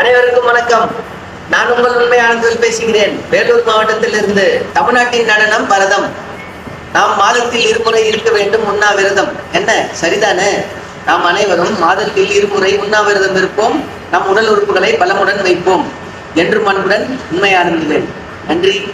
அனைவருக்கும் வணக்கம். நான் உங்கள் உண்மையானதில் பேசுகிறேன். வேலூர் மாவட்டத்தில் இருந்து. தமிழ்நாட்டின் நடனம் பரதம். நாம் மாதத்தில் இருமுறை இருக்க வேண்டும் உண்ணாவிரதம். என்ன சரிதானே? நாம் அனைவரும் மாதத்தில் இருமுறை உண்ணாவிரதம் இருப்போம். நம் உடல் உறுப்புகளை பலமுடன் வைப்போம். என்றும் அன்புடன் உண்மையானதில். நன்றி.